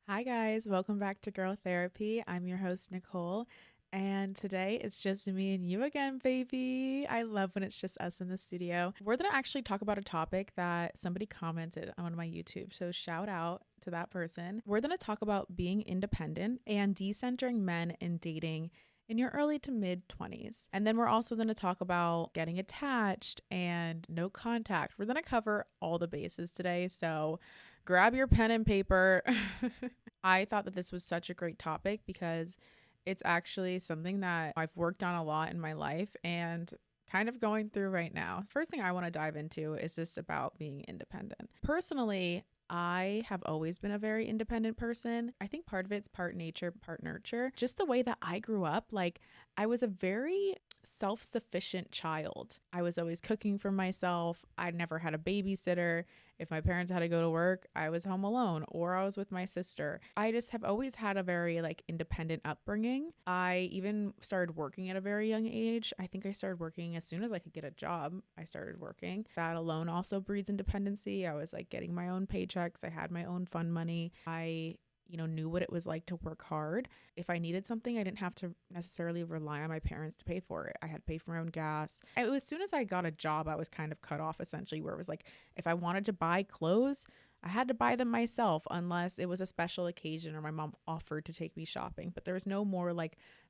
Hi, guys. Welcome back to Girl Therapy. I'm your host, Nicole. And today it's just me and you again, baby. I love when it's just us in the studio. We're going to actually talk about a topic that somebody commented on one of my YouTube. So shout out to that person. We're going to talk about being independent and decentering men in dating in your early to mid 20s. And then we're also going to talk about getting attached and no contact. We're going to cover all the bases today. So grab your pen and paper. I thought that this was such a great topic because it's actually something that I've worked on a lot in my life and kind of going through right now. First thing I want to dive into is just about being independent. Personally, I have always been a very independent person. I think part of it's part nature, part nurture. Just the way that I grew up, like I was a very self-sufficient child. I was always cooking for myself. I never had a babysitter. If my parents had to go to work, I was home alone or I was with my sister. I just have always had a very independent upbringing. I even started working at a very young age. I think I started working as soon as I could get a job. I started working. That alone also breeds independency. I was getting my own paychecks. I had my own fund money. I knew what it was like to work hard. If I needed something, I didn't have to necessarily rely on my parents to pay for it. I had to pay for my own gas. It was as soon as I got a job, I was kind of cut off essentially, where it was if I wanted to buy clothes, I had to buy them myself unless it was a special occasion or my mom offered to take me shopping. But there was no more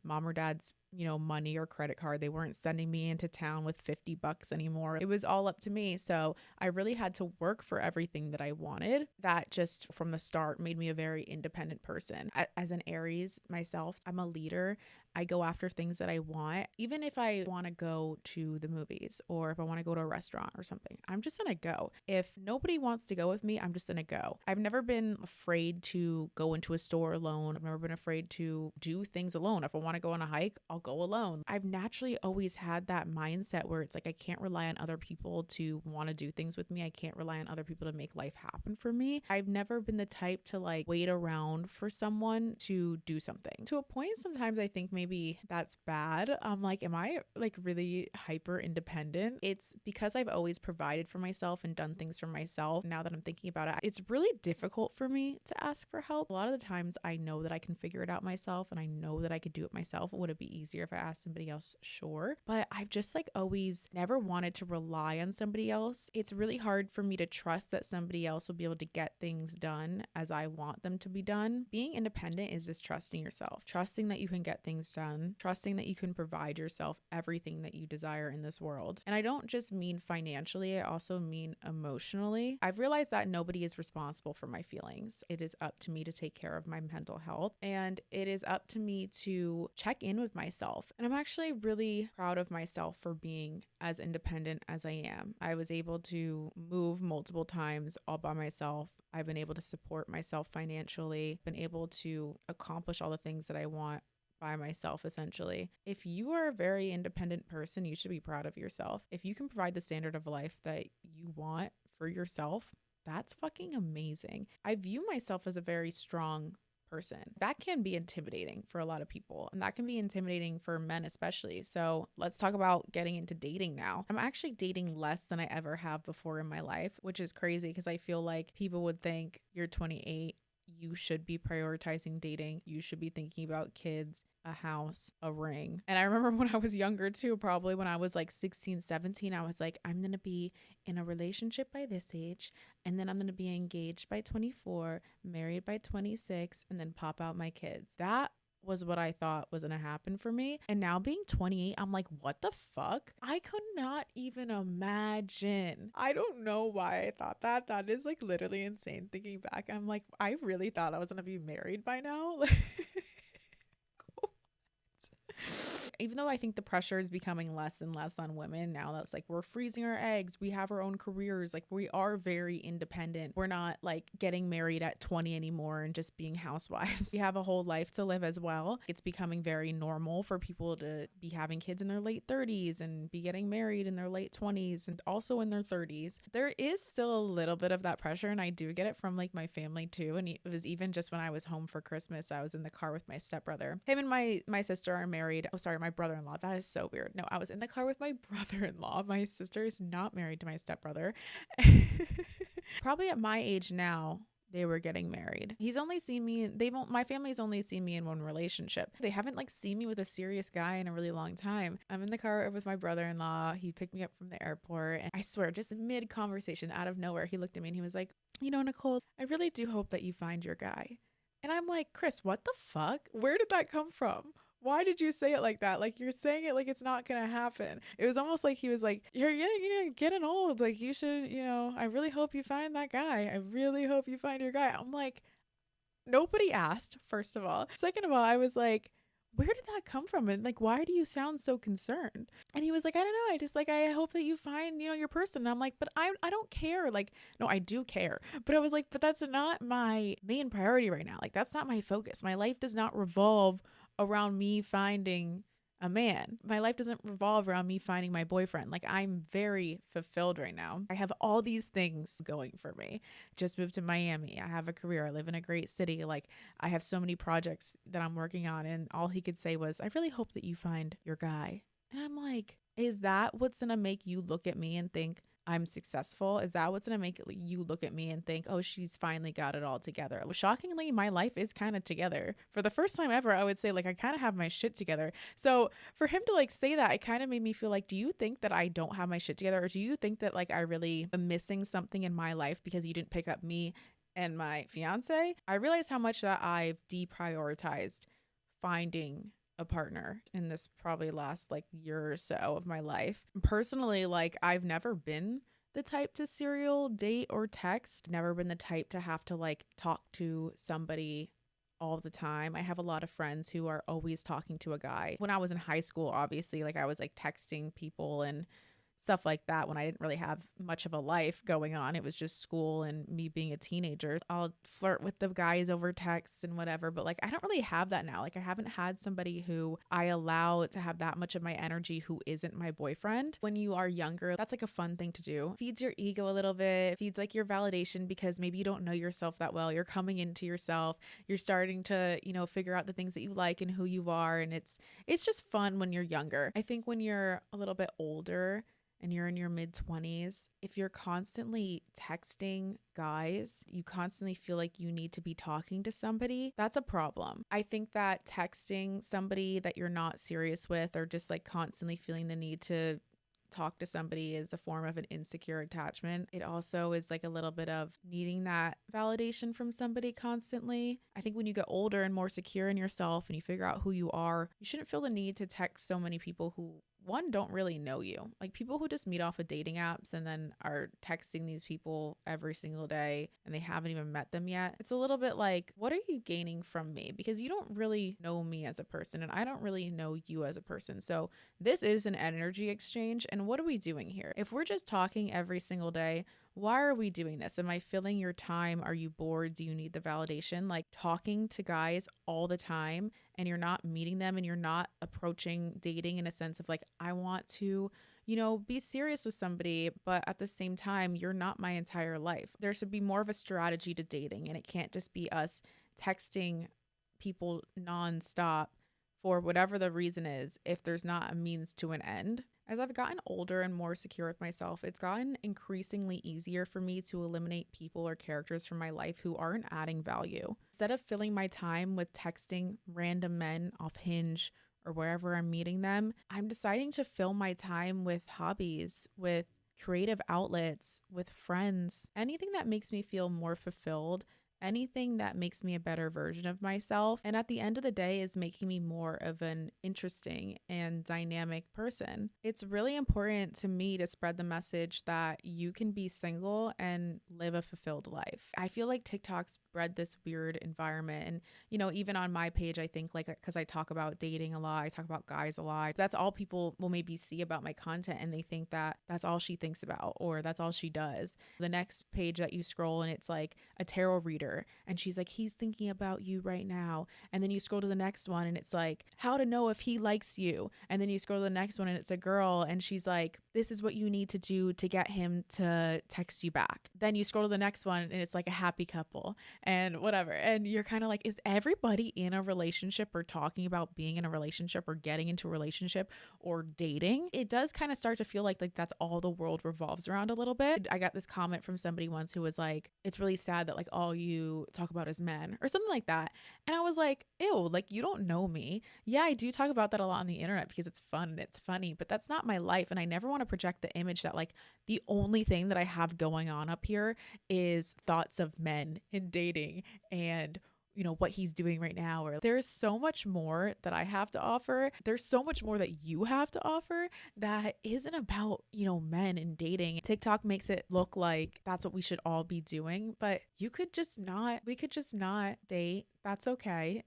mom or dad's, money or credit card. They weren't sending me into town with $50 anymore. It was all up to me. So I really had to work for everything that I wanted. That just from the start made me a very independent person. As an Aries myself, I'm a leader. I go after things that I want. Even if I want to go to the movies or if I want to go to a restaurant or something, I'm just going to go. If nobody wants to go with me, I'm just going to go. I've never been afraid to go into a store alone. I've never been afraid to do things alone. If I want to go on a hike, I'll go alone. I've naturally always had that mindset where it's I can't rely on other people to want to do things with me. I can't rely on other people to make life happen for me. I've never been the type to wait around for someone to do something. To a point, sometimes I think maybe that's bad. I'm am I really hyper independent? It's because I've always provided for myself and done things for myself. Now that I'm thinking about it, it's really difficult for me to ask for help. A lot of the times I know that I can figure it out myself and I know that I could do it myself. Would it be easier if I asked somebody else? Sure. But I've just always never wanted to rely on somebody else. It's really hard for me to trust that somebody else will be able to get things done as I want them to be done. Being independent is just trusting yourself, trusting that you can get things done, trusting that you can provide yourself everything that you desire in this world. And I don't just mean financially, I also mean emotionally. I've realized that nobody is responsible for my feelings. It is up to me to take care of my mental health, and it is up to me to check in with myself. And I'm actually really proud of myself for being as independent as I am. I was able to move multiple times all by myself. I've been able to support myself financially, been able to accomplish all the things that I want by myself, essentially. If you are a very independent person, you should be proud of yourself. If you can provide the standard of life that you want for yourself, that's fucking amazing. I view myself as a very strong person. That can be intimidating for a lot of people, and that can be intimidating for men especially. So let's talk about getting into dating now. I'm actually dating less than I ever have before in my life, which is crazy because I feel like people would think you're 28, you should be prioritizing dating. You should be thinking about kids, a house, a ring. And I remember when I was younger too, probably when I was 16, 17, I was I'm going to be in a relationship by this age, and then I'm going to be engaged by 24, married by 26, and then pop out my kids. That was what I thought was going to happen for me. And now being 28, I'm what the fuck? I could not even imagine. I don't know why I thought that. That is literally insane thinking back. I'm I really thought I was going to be married by now. Even though I think the pressure is becoming less and less on women now, that's we're freezing our eggs, we have our own careers, we are very independent. We're not getting married at 20 anymore and just being housewives. We have a whole life to live as well. It's becoming very normal for people to be having kids in their late 30s and be getting married in their late 20s and also in their 30s. There is still a little bit of that pressure, and I do get it from my family too. And it was even just when I was home for Christmas, I was in the car with my stepbrother. Him and my sister are married. Oh, sorry, my brother-in-law. That is so weird. No, I was in the car with my brother-in-law. My sister is not married to my stepbrother. Probably at my age now, they were getting married. He's only seen me, my family's only seen me in one relationship. They haven't like seen me with a serious guy in a really long time. I'm in the car with my brother-in-law. He picked me up from the airport, and I swear, just mid conversation out of nowhere, he looked at me and he was like, you know, Nicole, I really do hope that you find your guy. And I'm like, Chris, what the fuck? Where did that come from? Why did you say it like that? Like, you're saying it like it's not gonna happen. It was almost like he was like, you're getting old. Like, you should, I really hope you find that guy. I really hope you find your guy. I'm like, nobody asked, first of all. Second of all, I was like, where did that come from? And like, why do you sound so concerned? And he was like, I don't know. I just like, I hope that you find, your person. And I'm like, but I don't care. Like, no, I do care. But I was like, but that's not my main priority right now. Like, that's not my focus. My life does not revolve around me finding a man. My life doesn't revolve around me finding my boyfriend. Like, I'm very fulfilled right now. I have all these things going for me. Just moved to Miami. I have a career. I live in a great city. Like, I have so many projects that I'm working on. And all he could say was, I really hope that you find your guy. And I'm like, is that what's going to make you look at me and think I'm successful? Is that what's going to make you look at me and think, oh, she's finally got it all together? Shockingly, my life is kind of together. For the first time ever, I would say, like, I kind of have my shit together. So for him to like say that, it kind of made me feel like, do you think that I don't have my shit together? Or do you think that like I really am missing something in my life because you didn't pick up me and my fiance? I realized how much that I've deprioritized finding a partner in this probably last like year or so of my life. Personally, like, I've never been the type to serial date or text, never been the type to have to like talk to somebody all the time. I have a lot of friends who are always talking to a guy. When I was in high school, obviously, like, I was like texting people and stuff like that when I didn't really have much of a life going on. It was just school and me being a teenager. I'll flirt with the guys over texts and whatever, but like, I don't really have that now. Like, I haven't had somebody who I allow to have that much of my energy who isn't my boyfriend. When you are younger, that's like a fun thing to do. Feeds your ego a little bit, feeds like your validation, because maybe you don't know yourself that well. You're coming into yourself. You're starting to, figure out the things that you like and who you are. And it's just fun when you're younger. I think when you're a little bit older and you're in your mid 20s, if you're constantly texting guys, you constantly feel like you need to be talking to somebody, that's a problem. I think that texting somebody that you're not serious with, or just like constantly feeling the need to talk to somebody, is a form of an insecure attachment. It also is like a little bit of needing that validation from somebody constantly. I think when you get older and more secure in yourself and you figure out who you are, you shouldn't feel the need to text so many people who, one, don't really know you. Like, people who just meet off of dating apps and then are texting these people every single day and they haven't even met them yet. It's a little bit like, what are you gaining from me? Because you don't really know me as a person and I don't really know you as a person. So this is an energy exchange. And what are we doing here? If we're just talking every single day, why are we doing this? Am I filling your time? Are you bored? Do you need the validation? Like, talking to guys all the time and you're not meeting them and you're not approaching dating in a sense of like, I want to, be serious with somebody, but at the same time, you're not my entire life. There should be more of a strategy to dating, and it can't just be us texting people nonstop for whatever the reason is if there's not a means to an end. As I've gotten older and more secure with myself, it's gotten increasingly easier for me to eliminate people or characters from my life who aren't adding value. Instead of filling my time with texting random men off Hinge or wherever I'm meeting them, I'm deciding to fill my time with hobbies, with creative outlets, with friends, anything that makes me feel more fulfilled, anything that makes me a better version of myself, and at the end of the day is making me more of an interesting and dynamic person. It's really important to me to spread the message that you can be single and live a fulfilled life. I feel like TikTok's bred this weird environment, and even on my page, I think, like, because I talk about dating a lot, I talk about guys a lot, that's all people will maybe see about my content, and they think that that's all she thinks about or that's all she does. The next page that you scroll and it's like a tarot reader, and she's like, he's thinking about you right now. And then you scroll to the next one and it's like, how to know if he likes you. And then you scroll to the next one and it's a girl and she's like, this is what you need to do to get him to text you back. Then you scroll to the next one and it's like a happy couple and whatever. And you're kind of like, is everybody in a relationship or talking about being in a relationship or getting into a relationship or dating? It does kind of start to feel like that's all the world revolves around a little bit. I got this comment from somebody once who was like, it's really sad that like all you to talk about his men or something like that. And I was like, ew, like you don't know me. Yeah, I do talk about that a lot on the internet because it's fun and it's funny, but that's not my life. And I never want to project the image that like the only thing that I have going on up here is thoughts of men and dating and what he's doing right now. Or there's so much more that I have to offer. There's so much more that you have to offer that isn't about, men and dating. TikTok makes it look like that's what we should all be doing, but we could just not date. That's okay.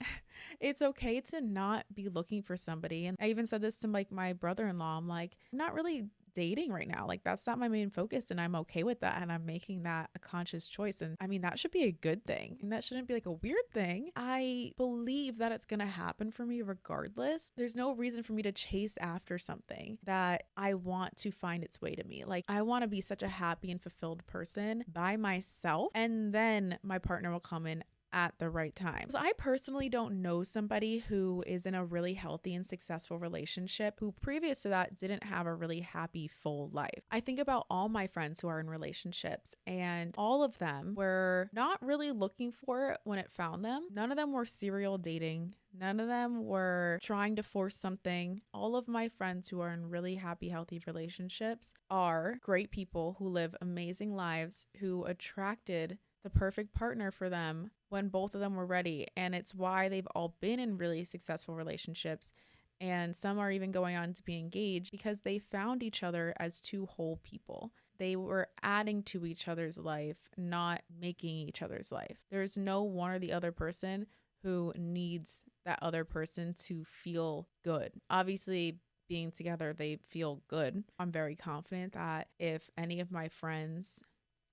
It's okay to not be looking for somebody. And I even said this to like my brother-in-law. I'm like, I'm not really dating right now. Like that's not my main focus and I'm okay with that and I'm making that a conscious choice. And I mean, that should be a good thing and that shouldn't be like a weird thing. I believe that it's going to happen for me regardless. There's no reason for me to chase after something that I want to find its way to me. Like I want to be such a happy and fulfilled person by myself, and then my partner will come in at the right time. So I personally don't know somebody who is in a really healthy and successful relationship who previous to that didn't have a really happy, full life. I think about all my friends who are in relationships and all of them were not really looking for it when it found them. None of them were serial dating. None of them were trying to force something. All of my friends who are in really happy, healthy relationships are great people who live amazing lives, who attracted the perfect partner for them when both of them were ready. And it's why they've all been in really successful relationships. And some are even going on to be engaged because they found each other as two whole people. They were adding to each other's life, not making each other's life. There's no one or the other person who needs that other person to feel good. Obviously, being together, they feel good. I'm very confident that if any of my friends,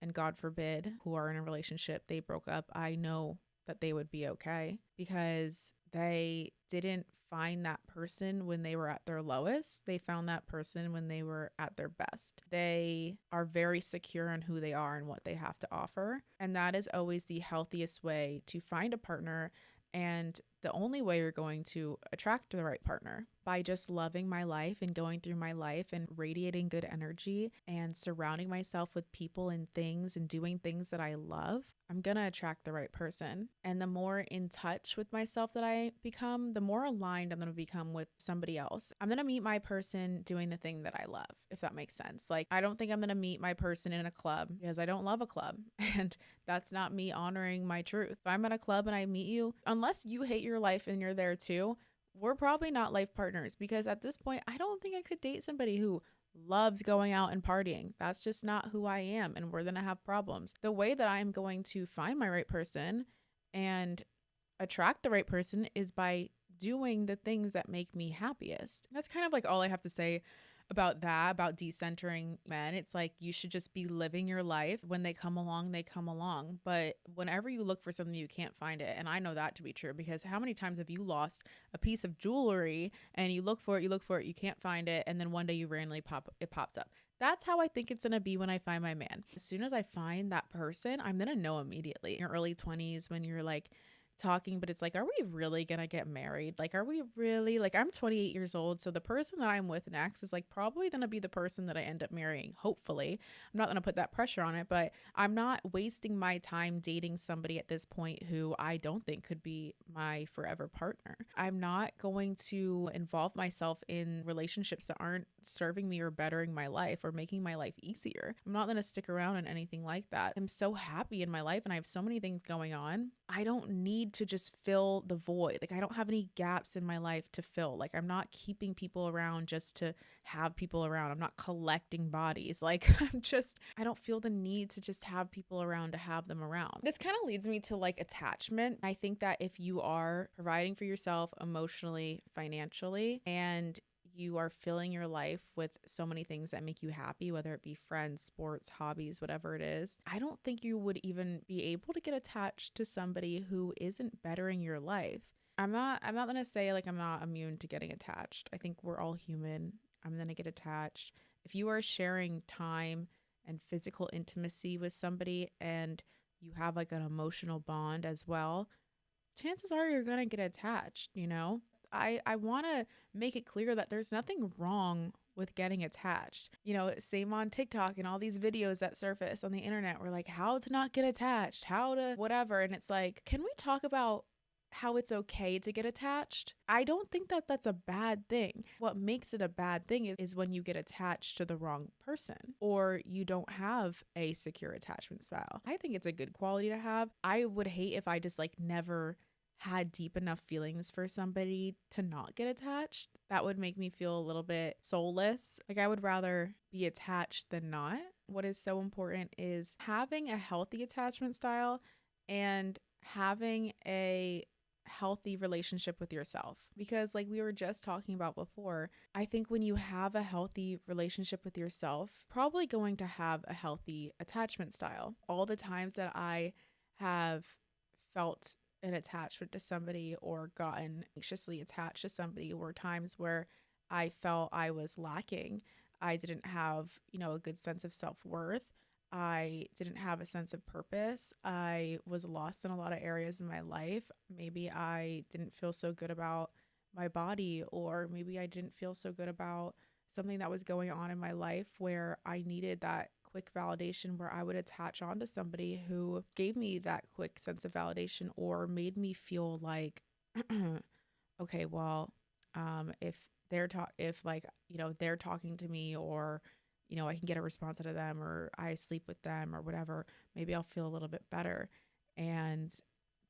and God forbid, who are in a relationship, they broke up, I know that they would be okay because they didn't find that person when they were at their lowest. They found that person when they were at their best. They are very secure in who they are and what they have to offer. And that is always the healthiest way to find a partner and the only way you're going to attract the right partner, by just loving my life and going through my life and radiating good energy and surrounding myself with people and things and doing things that I love. I'm going to attract the right person. And the more in touch with myself that I become, the more aligned I'm going to become with somebody else. I'm going to meet my person doing the thing that I love, if that makes sense. Like, I don't think I'm going to meet my person in a club because I don't love a club. And that's not me honoring my truth. If I'm at a club and I meet you, unless you hate your life and you're there too, we're probably not life partners, because at this point, I don't think I could date somebody who loves going out and partying. That's just not who I am, and we're going to have problems. The way that I'm going to find my right person and attract the right person is by doing the things that make me happiest. That's kind of like all I have to say about that, about decentering men. It's like you should just be living your life. When they come along, they come along. But whenever you look for something, you can't find it. And I know that to be true, because how many times have you lost a piece of jewelry and you look for it, you can't find it, and then one day you randomly pops up. That's how I think it's going to be when I find my man. As soon as I find that person, I'm going to know immediately. In your early 20s, when you're like talking, but it's like, are we really gonna get married? Like, are we really, like, I'm 28 years old, so the person that I'm with next is like probably gonna be the person that I end up marrying, hopefully. I'm not gonna put that pressure on it, but I'm not wasting my time dating somebody at this point who I don't think could be my forever partner. I'm not going to involve myself in relationships that aren't serving me or bettering my life or making my life easier. I'm not gonna stick around in anything like that. I'm so happy in my life and I have so many things going on. I don't need to just fill the void. Like, I don't have any gaps in my life to fill. Like, I'm not keeping people around just to have people around. I'm not collecting bodies. Like, I don't feel the need to just have people around to have them around. This kind of leads me to like attachment. I think that if you are providing for yourself emotionally, financially, and you are filling your life with so many things that make you happy, whether it be friends, sports, hobbies, whatever it is, I don't think you would even be able to get attached to somebody who isn't bettering your life. I'm not going to say like I'm not immune to getting attached. I think we're all human. I'm going to get attached. If you are sharing time and physical intimacy with somebody and you have like an emotional bond as well, chances are you're going to get attached, you know? I want to make it clear that there's nothing wrong with getting attached. Same on TikTok and all these videos that surface on the internet were like, how to not get attached, how to whatever. And it's like, can we talk about how it's okay to get attached? I don't think that that's a bad thing. What makes it a bad thing is when you get attached to the wrong person or you don't have a secure attachment style. I think it's a good quality to have. I would hate if I just like never had deep enough feelings for somebody to not get attached. That would make me feel a little bit soulless. Like I would rather be attached than not. What is so important is having a healthy attachment style and having a healthy relationship with yourself, because like we were just talking about before, I think when you have a healthy relationship with yourself, probably going to have a healthy attachment style. All the times that I have felt an attachment to somebody or gotten anxiously attached to somebody were times where I felt I was lacking. I didn't have, a good sense of self-worth. I didn't have a sense of purpose. I was lost in a lot of areas in my life. Maybe I didn't feel so good about my body, or maybe I didn't feel so good about something that was going on in my life where I needed that quick validation, where I would attach onto somebody who gave me that quick sense of validation or made me feel like, okay, well, if they're talking to me, or I can get a response out of them, or I sleep with them or whatever, maybe I'll feel a little bit better. And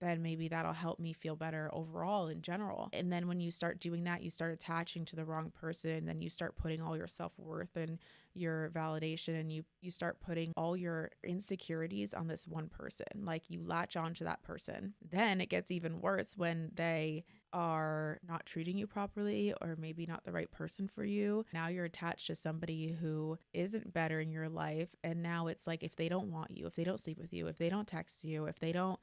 then maybe that'll help me feel better overall in general. And then when you start doing that, you start attaching to the wrong person. Then you start putting all your self-worth and your validation, and you start putting all your insecurities on this one person. Like you latch on to that person. Then it gets even worse when they are not treating you properly, or maybe not the right person for you. Now you're attached to somebody who isn't better in your life. And now it's like, if they don't want you, if they don't sleep with you, if they don't text you, if they don't,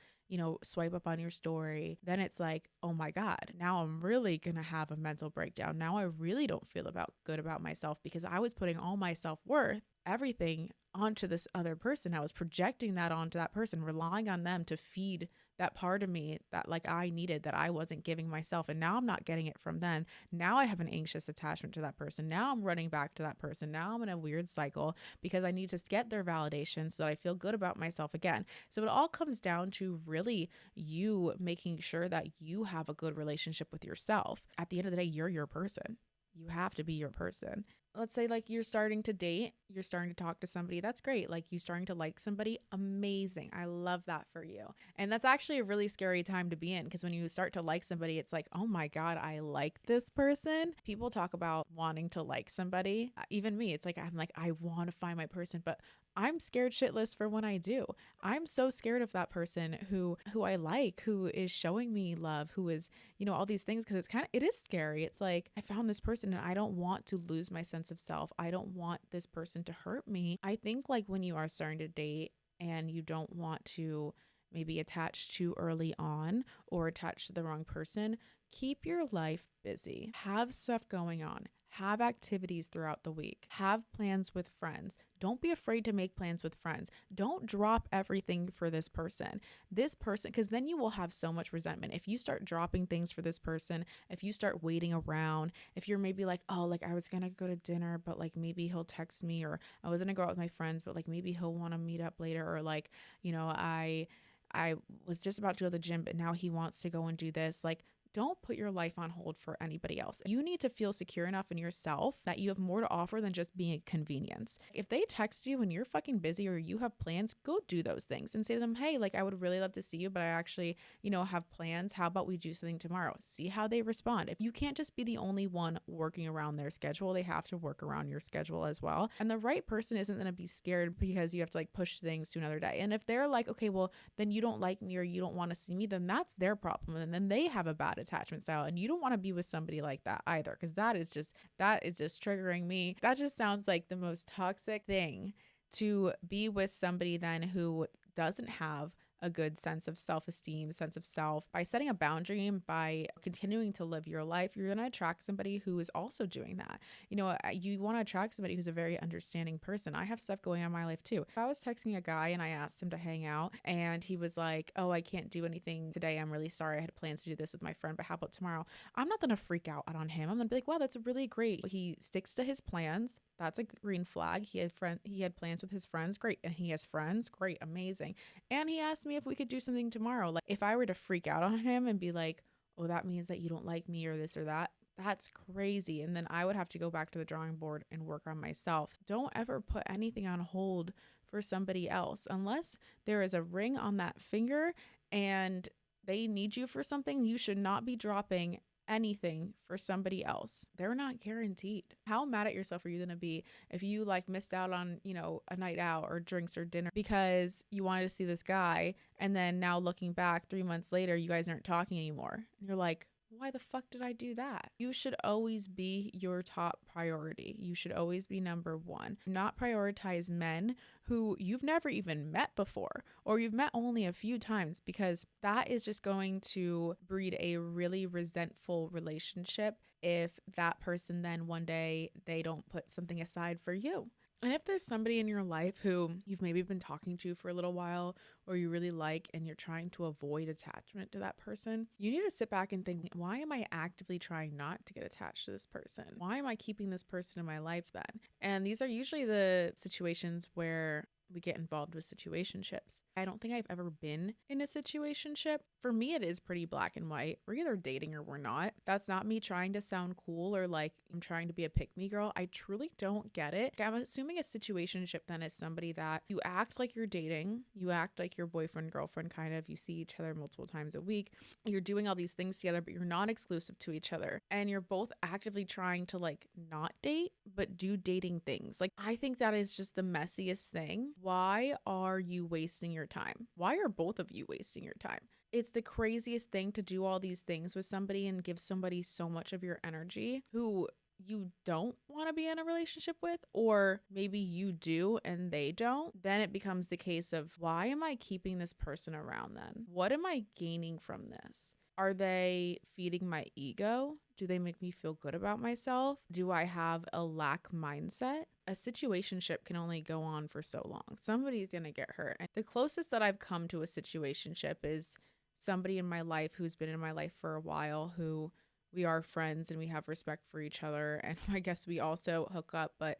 swipe up on your story, then it's like, oh my God, now I'm really going to have a mental breakdown. Now I really don't feel good about myself, because I was putting all my self-worth, everything onto this other person. I was projecting that onto that person, relying on them to feed that part of me that like I needed, that I wasn't giving myself. And now I'm not getting it from them. Now I have an anxious attachment to that person. Now I'm running back to that person. Now I'm in a weird cycle because I need to get their validation so that I feel good about myself again. So it all comes down to really you making sure that you have a good relationship with yourself. At the end of the day, you're your person. You have to be your person. Let's say like you're starting to date, you're starting to talk to somebody. That's great. Like you starting to like somebody, amazing. I love that for you. And that's actually a really scary time to be in, because when you start to like somebody, it's like, oh my God, I like this person. People talk about wanting to like somebody. Even me, it's like, I'm like, I want to find my person, but I'm scared shitless for when I do. I'm so scared of that person who I like, who is showing me love, who is, all these things, because it is scary. It's like, I found this person and I don't want to lose my sense of self. I don't want this person to hurt me. I think like when you are starting to date and you don't want to maybe attach too early on or attach to the wrong person, keep your life busy. Have stuff going on. Have activities throughout the week. Have plans with friends. Don't be afraid to make plans with friends. Don't drop everything for this person. Because then you will have so much resentment. If you start dropping things for this person, if you start waiting around, if you're maybe like, oh, like I was going to go to dinner, but like maybe he'll text me, or I was going to go out with my friends, but like maybe he'll want to meet up later, or like, I was just about to go to the gym, but now he wants to go and do this. Like, don't put your life on hold for anybody else. You need to feel secure enough in yourself that you have more to offer than just being a convenience. If they text you and you're fucking busy or you have plans, go do those things and say to them, hey, like I would really love to see you, but I actually, have plans. How about we do something tomorrow? See how they respond. If you can't just be the only one working around their schedule, they have to work around your schedule as well. And the right person isn't going to be scared because you have to like push things to another day. And if they're like, okay, well, then you don't like me or you don't want to see me, then that's their problem. And then they have a bad attachment style, and you don't want to be with somebody like that either, because that is just triggering me. That just sounds like the most toxic thing, to be with somebody then who doesn't have a good sense of self-esteem, sense of self. By setting a boundary and by continuing to live your life, you're going to attract somebody who is also doing that. You want to attract somebody who's a very understanding person. I have stuff going on in my life too. If I was texting a guy and I asked him to hang out and he was like, oh, I can't do anything today, I'm really sorry, I had plans to do this with my friend, but how about tomorrow? I'm not gonna freak out on him. I'm gonna be like, wow, that's really great. He sticks to his plans. That's a green flag. He had plans with his friends. Great. And he has friends. Great. Amazing. And he asked me if we could do something tomorrow. Like, if I were to freak out on him and be like, oh, that means that you don't like me or this or that, that's crazy. And then I would have to go back to the drawing board and work on myself. Don't ever put anything on hold for somebody else unless there is a ring on that finger and they need you for something. You should not be dropping anything for somebody else. They're not guaranteed. How mad at yourself are you going to be if you like missed out on, a night out or drinks or dinner because you wanted to see this guy, and then now looking back 3 months later, you guys aren't talking anymore. And you're like, why the fuck did I do that? You should always be your top priority. You should always be number one. Not prioritize men who you've never even met before or you've met only a few times, because that is just going to breed a really resentful relationship if that person then one day they don't put something aside for you. And if there's somebody in your life who you've maybe been talking to for a little while or you really like and you're trying to avoid attachment to that person, you need to sit back and think, why am I actively trying not to get attached to this person? Why am I keeping this person in my life then? And these are usually the situations where we get involved with situationships. I don't think I've ever been in a situationship. For me, it is pretty black and white. We're either dating or we're not. That's not me trying to sound cool or like I'm trying to be a pick-me girl. I truly don't get it. I'm assuming a situationship then is somebody that you act like you're dating. You act like your boyfriend, girlfriend, kind of. You see each other multiple times a week. You're doing all these things together, but you're not exclusive to each other. And you're both actively trying to like not date, but do dating things. Like, I think that is just the messiest thing. Why are you wasting your time? Why are both of you wasting your time? It's the craziest thing to do all these things with somebody and give somebody so much of your energy who you don't want to be in a relationship with, or maybe you do and they don't. Then it becomes the case of, why am I keeping this person around then? What am I gaining from this? Are they feeding my ego? Do they make me feel good about myself? Do I have a lack mindset? A situationship can only go on for so long. Somebody's going to get hurt. And the closest that I've come to a situationship is somebody in my life who's been in my life for a while, who we are friends and we have respect for each other. And I guess we also hook up, but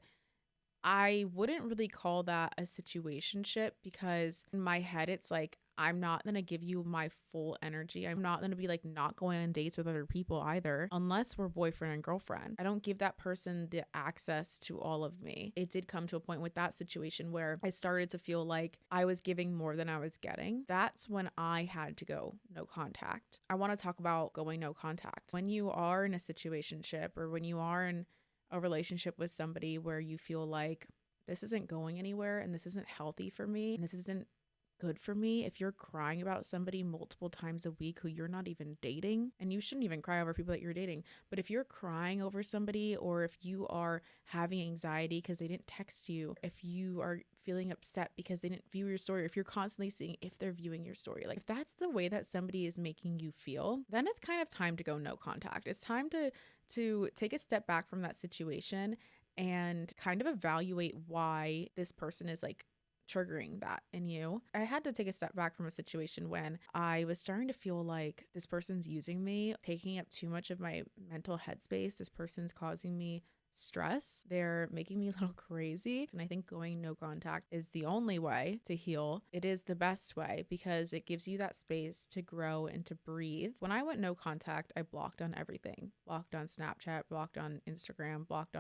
I wouldn't really call that a situationship, because in my head, it's like, I'm not going to give you my full energy. I'm not going to be like not going on dates with other people either, unless we're boyfriend and girlfriend. I don't give that person the access to all of me. It did come to a point with that situation where I started to feel like I was giving more than I was getting. That's when I had to go no contact. I want to talk about going no contact. When you are in a situationship, or when you are in a relationship with somebody where you feel like this isn't going anywhere and this isn't healthy for me and this isn't good for me, if you're crying about somebody multiple times a week who you're not even dating, and you shouldn't even cry over people that you're dating, but if you're crying over somebody, or if you are having anxiety because they didn't text you, if you are feeling upset because they didn't view your story, or if you're constantly seeing if they're viewing your story, like if that's the way that somebody is making you feel, then it's kind of time to go no contact. It's time to take a step back from that situation and kind of evaluate why this person is like triggering that in you. I had to take a step back from a situation when I was starting to feel like this person's using me, taking up too much of my mental headspace. This person's causing me stress. They're making me a little crazy. And I think going no contact is the only way to heal. It is the best way because it gives you that space to grow and to breathe. When I went no contact, I blocked on everything. Blocked on Snapchat, blocked on Instagram, block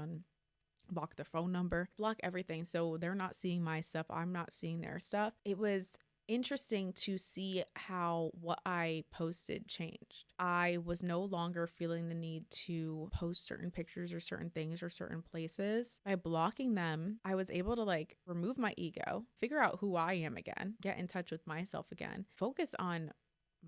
their phone number, block everything. So they're not seeing my stuff. I'm not seeing their stuff. It was interesting to see how what I posted changed. I was no longer feeling the need to post certain pictures or certain things or certain places. By blocking them, I was able to like remove my ego, figure out who I am again, get in touch with myself again, focus on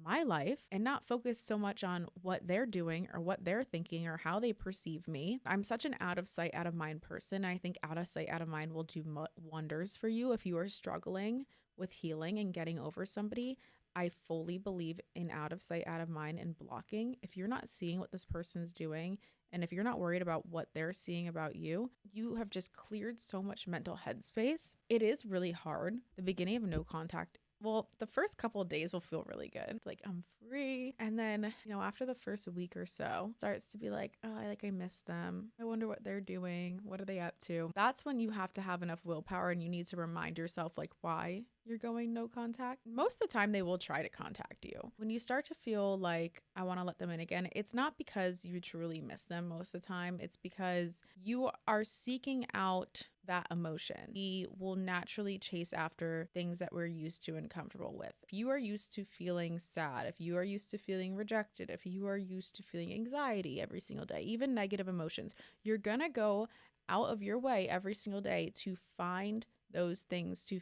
my life and not focus so much on what they're doing or what they're thinking or how they perceive me. I'm such an out of sight, out of mind person. I think out of sight, out of mind will do wonders for you if you are struggling with healing and getting over somebody, I fully believe in out of sight, out of mind, and blocking. If you're not seeing what this person's doing, and if you're not worried about what they're seeing about you, you have just cleared so much mental headspace. It is really hard. The beginning of no contact, well, the first couple of days will feel really good. It's like, I'm free. And then, after the first week or so, it starts to be like, oh, I miss them. I wonder what they're doing. What are they up to? That's when you have to have enough willpower and you need to remind yourself like why you're going no contact. Most of the time they will try to contact you. When you start to feel like I want to let them in again, it's not because you truly miss them most of the time. It's because you are seeking out that emotion. We will naturally chase after things that we're used to and comfortable with. If you are used to feeling sad, if you are used to feeling rejected, if you are used to feeling anxiety every single day, even negative emotions, you're gonna go out of your way every single day to find those things to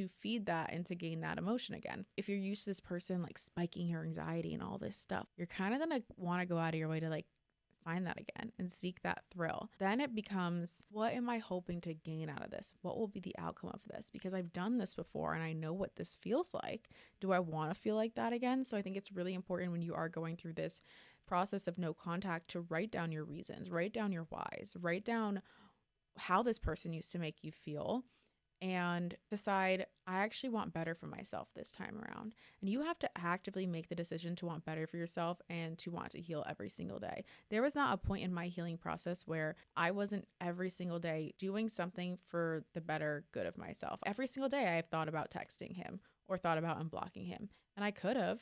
feed that and to gain that emotion again. If you're used to this person like spiking your anxiety and all this stuff, you're kind of gonna want to go out of your way to like find that again and seek that thrill. Then it becomes, what am I hoping to gain out of this? What will be the outcome of this? Because I've done this before and I know what this feels like. Do I want to feel like that again? So I think it's really important when you are going through this process of no contact to write down your reasons, write down your whys, write down how this person used to make you feel, and decide, I actually want better for myself this time around. And you have to actively make the decision to want better for yourself and to want to heal every single day. There was not a point in my healing process where I wasn't every single day doing something for the better good of myself. Every single day I have thought about texting him or thought about unblocking him. And I could have,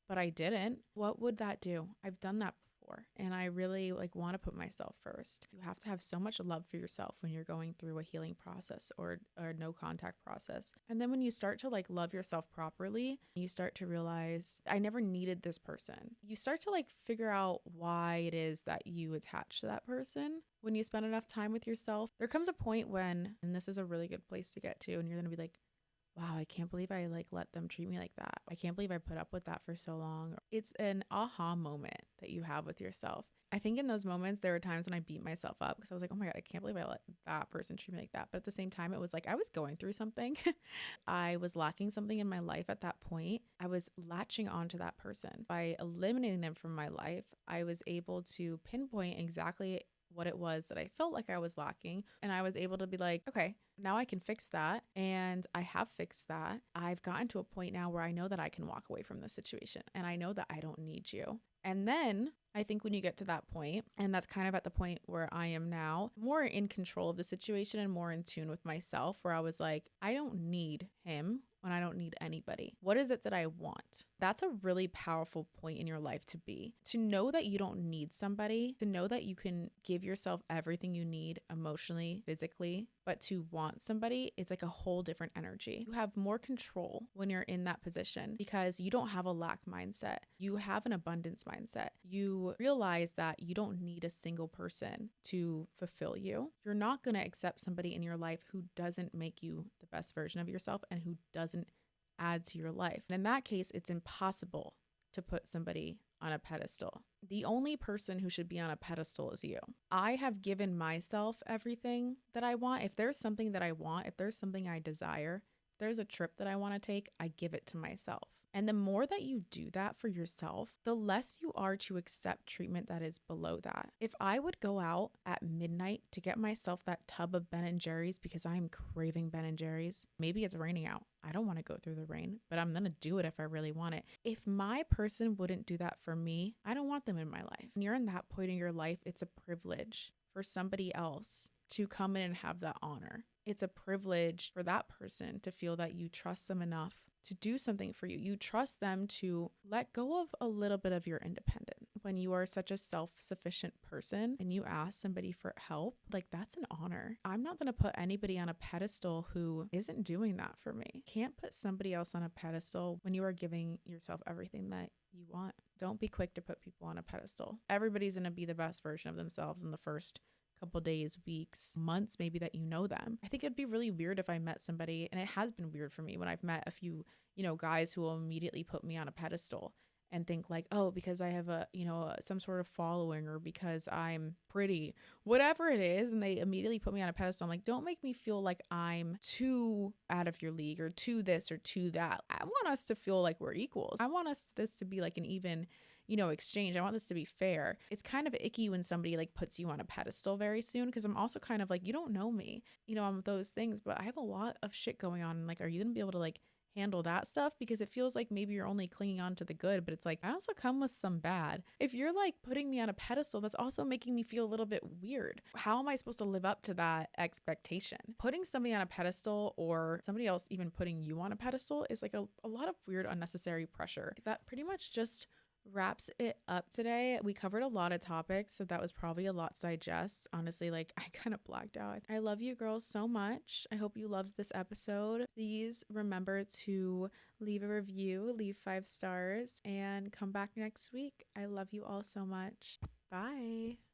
but I didn't. What would that do? I've done that before, and I really want to put myself first. You have to have so much love for yourself when you're going through a healing process or no contact process. And then when you start to love yourself properly, you start to realize, I never needed this person. You start to figure out why it is that you attach to that person. When you spend enough time with yourself, there comes a point when, and this is a really good place to get to, and you're going to be like, wow, I can't believe I let them treat me like that. I can't believe I put up with that for so long. It's an aha moment that you have with yourself. I think in those moments, there were times when I beat myself up because I was like, oh my God, I can't believe I let that person treat me like that. But at the same time, it was like I was going through something. I was lacking something in my life at that point. I was latching onto that person. By eliminating them from my life, I was able to pinpoint exactly what it was that I felt like I was lacking. And I was able to be like, okay, now I can fix that. And I have fixed that. I've gotten to a point now where I know that I can walk away from this situation and I know that I don't need you. And then I think when you get to that point, and that's kind of at the point where I am now, more in control of the situation and more in tune with myself, where I was like, I don't need him when I don't need anybody. What is it that I want? That's a really powerful point in your life to be. To know that you don't need somebody, to know that you can give yourself everything you need emotionally, physically, but to want somebody, it's like a whole different energy. You have more control when you're in that position because you don't have a lack mindset. You have an abundance mindset. You realize that you don't need a single person to fulfill you. You're not going to accept somebody in your life who doesn't make you the best version of yourself and who doesn't add to your life. And in that case, it's impossible to put somebody on a pedestal. The only person who should be on a pedestal is you. I have given myself everything that I want. If there's something that I want, if there's something I desire, if there's a trip that I want to take, I give it to myself. And the more that you do that for yourself, the less you are to accept treatment that is below that. If I would go out at midnight to get myself that tub of Ben & Jerry's because I'm craving Ben & Jerry's, maybe it's raining out. I don't want to go through the rain, but I'm going to do it if I really want it. If my person wouldn't do that for me, I don't want them in my life. When you're in that point in your life, it's a privilege for somebody else to come in and have that honor. It's a privilege for that person to feel that you trust them enough to do something for you. You trust them to let go of a little bit of your independence. When you are such a self-sufficient person and you ask somebody for help, that's an honor. I'm not going to put anybody on a pedestal who isn't doing that for me. Can't put somebody else on a pedestal when you are giving yourself everything that you want. Don't be quick to put people on a pedestal. Everybody's going to be the best version of themselves in the first couple days, weeks, months, maybe that you know them. I think it'd be really weird if I met somebody, and it has been weird for me when I've met a few, guys who will immediately put me on a pedestal. and think like, oh, because I have a, some sort of following, or because I'm pretty, whatever it is, and they immediately put me on a pedestal. I'm like, don't make me feel like I'm too out of your league or too this or too that. I want us to feel like we're equals. I want this to be like an even exchange. I want this to be fair. It's kind of icky when somebody like puts you on a pedestal very soon, because I'm also kind of like, you don't know me, I'm those things, but I have a lot of shit going on. Like, are you gonna be able to like handle that stuff? Because it feels like maybe you're only clinging on to the good, but it's like I also come with some bad. If you're like putting me on a pedestal, that's also making me feel a little bit weird. How am I supposed to live up to that expectation? Putting somebody on a pedestal, or somebody else even putting you on a pedestal, is like a lot of weird unnecessary pressure. That pretty much just wraps it up today. We covered a lot of topics, so that was probably a lot to digest. Honestly, like I kind of blacked out. I love you girls so much. I hope you loved this episode. Please remember to leave a review, leave 5 stars, and come back next week. I love you all so much. Bye.